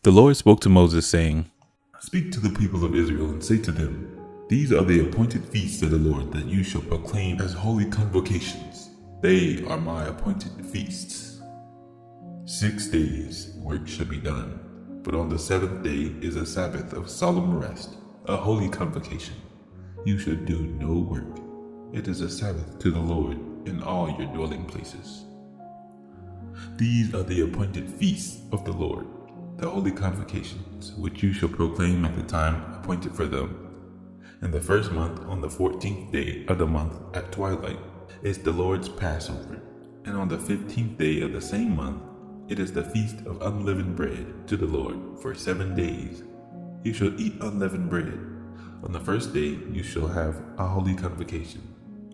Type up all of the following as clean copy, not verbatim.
The Lord spoke to Moses, saying, Speak to the people of Israel and say to them, These are the appointed feasts of the Lord that you shall proclaim as holy convocations. They are my appointed feasts. 6 days work shall be done, but on the seventh day is a Sabbath of solemn rest, a holy convocation. You shall do no work. It is a Sabbath to the Lord in all your dwelling places. These are the appointed feasts of the Lord, the holy convocations, which you shall proclaim at the time appointed for them. In the first month, on the 14th day of the month at twilight, is the Lord's Passover, and on the 15th day of the same month, it is the feast of unleavened bread to the Lord for 7 days. You shall eat unleavened bread. On the first day you shall have a holy convocation.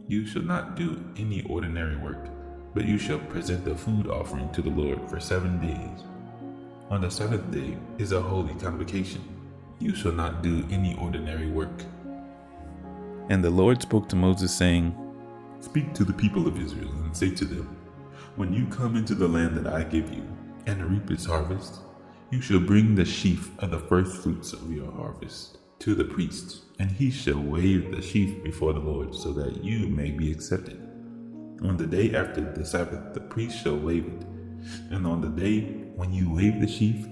You shall not do any ordinary work, but you shall present a food offering to the Lord for 7 days. On the seventh day is a holy convocation. You shall not do any ordinary work. And the Lord spoke to Moses, saying, Speak to the people of Israel and say to them, When you come into the land that I give you, and reap its harvest, you shall bring the sheaf of the first fruits of your harvest to the priest, and he shall wave the sheaf before the Lord, so that you may be accepted. On the day after the Sabbath the priest shall wave it, and on the day when you wave the sheaf,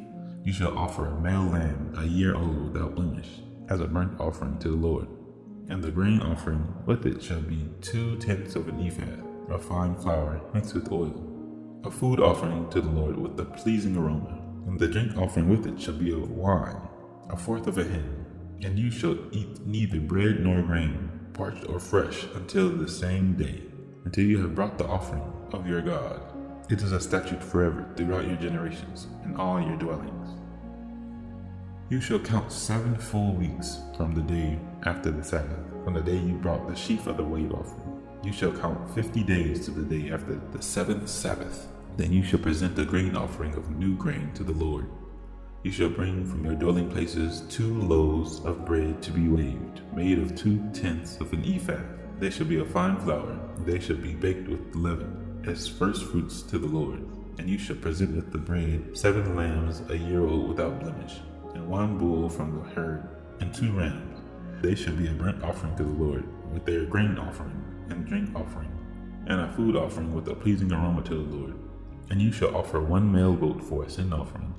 you shall offer a male lamb a year old without blemish, as a burnt offering to the Lord. And the grain offering with it shall be 2/10 of an ephah of fine flour mixed with oil, a food offering to the Lord with a pleasing aroma. And the drink offering with it shall be of wine, 1/4 of a hin. And you shall eat neither bread nor grain, parched or fresh, until the same day, until you have brought the offering of your God. It is a statute forever throughout your generations, in all your dwellings. You shall count 7 full weeks from the day after the Sabbath, from the day you brought the sheaf of the wave offering. You shall count 50 days to the day after the 7th Sabbath. Then you shall present a grain offering of new grain to the Lord. You shall bring from your dwelling places 2 loaves of bread to be waved, made of 2/10 of an ephah. They shall be of fine flour. They shall be baked with leaven, as first fruits to the Lord. And you shall present with the bread 7 lambs a year old without blemish, and 1 bull from the herd, and 2 rams. They shall be a burnt offering to the Lord, with their grain offering, and drink offering, and a food offering with a pleasing aroma to the Lord. And you shall offer 1 male goat for a sin offering,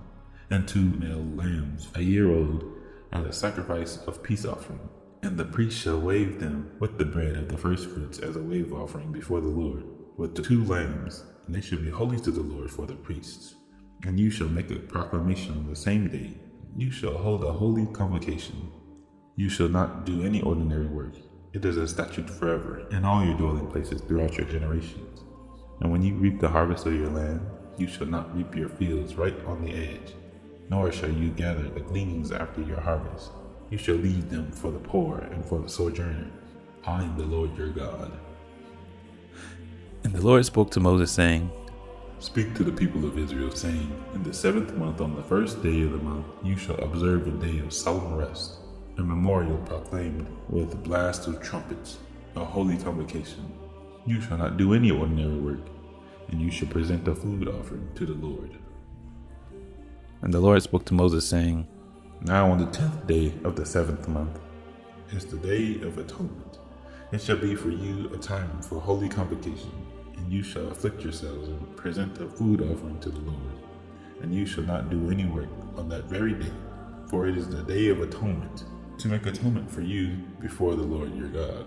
and 2 male lambs a year old, as a sacrifice of peace offering. And the priest shall wave them with the bread of the first fruits as a wave offering before the Lord, with the 2 lambs, and they shall be holy to the Lord for the priests. And you shall make a proclamation on the same day. You shall hold a holy convocation. You shall not do any ordinary work. It is a statute forever in all your dwelling places throughout your generations. And when you reap the harvest of your land, you shall not reap your fields right on the edge, nor shall you gather the gleanings after your harvest. You shall leave them for the poor and for the sojourner. I am the Lord your God. And the Lord spoke to Moses, saying, Speak to the people of Israel, saying, In the 7th month, on the first day of the month, you shall observe a day of solemn rest, a memorial proclaimed with the blast of trumpets, a holy convocation. You shall not do any ordinary work, and you shall present a food offering to the Lord. And the Lord spoke to Moses, saying, Now on the 10th day of the 7th month is the day of atonement. It shall be for you a time for holy convocation, and you shall afflict yourselves and present a food offering to the Lord. And you shall not do any work on that very day, for it is the day of atonement, to make atonement for you before the Lord your God.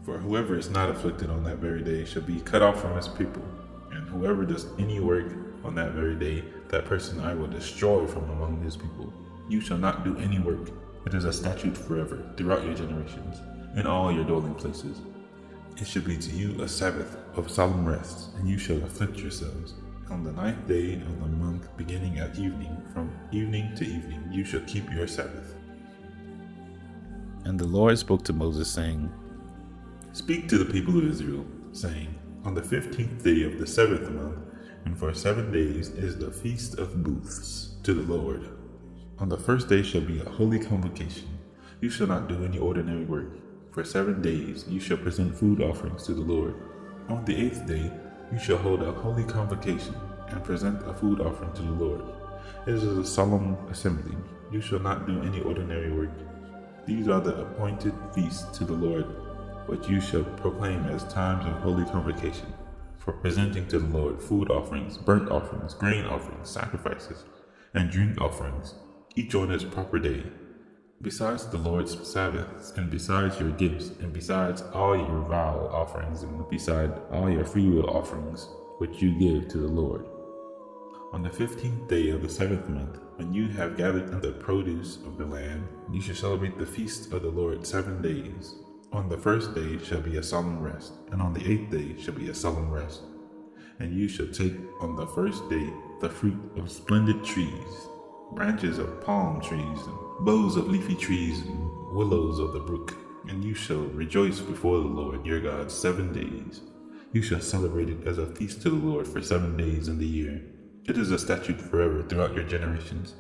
For whoever is not afflicted on that very day shall be cut off from his people, and whoever does any work on that very day, that person I will destroy from among his people. You shall not do any work. It is a statute forever throughout your generations, in all your dwelling places. It shall be to you a Sabbath of solemn rest, and you shall afflict yourselves. On the 9th day of the month, beginning at evening, from evening to evening, you shall keep your Sabbath. And the Lord spoke to Moses, saying, Speak to the people of Israel, saying, On the 15th day of the 7th month, and for 7 days is the Feast of Booths to the Lord. On the first day shall be a holy convocation. You shall not do any ordinary work. For 7 days you shall present food offerings to the Lord. On the 8th day you shall hold a holy convocation, and present a food offering to the Lord. It is a solemn assembly. You shall not do any ordinary work. These are the appointed feasts to the Lord, which you shall proclaim as times of holy convocation, for presenting to the Lord food offerings, burnt offerings, grain offerings, sacrifices, and drink offerings, each on its proper day. Besides the Lord's sabbaths, and besides your gifts, and besides all your vow offerings, and beside all your freewill offerings, which you give to the Lord. On the 15th day of the 7th month, when you have gathered in the produce of the land, you shall celebrate the feast of the Lord 7 days. On the first day shall be a solemn rest, and on the 8th day shall be a solemn rest. And you shall take on the first day the fruit of splendid trees, branches of palm trees, and boughs of leafy trees, and willows of the brook. And you shall rejoice before the Lord your God 7 days. You shall celebrate it as a feast to the Lord for 7 days in the year. It is a statute forever throughout your generations.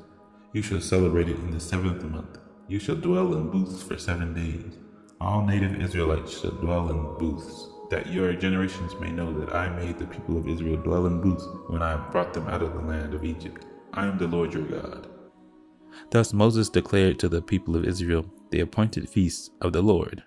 You shall celebrate it in the 7th month. You shall dwell in booths for 7 days. All native Israelites shall dwell in booths, that your generations may know that I made the people of Israel dwell in booths when I brought them out of the land of Egypt. I am the Lord your God. Thus Moses declared to the people of Israel the appointed feasts of the Lord.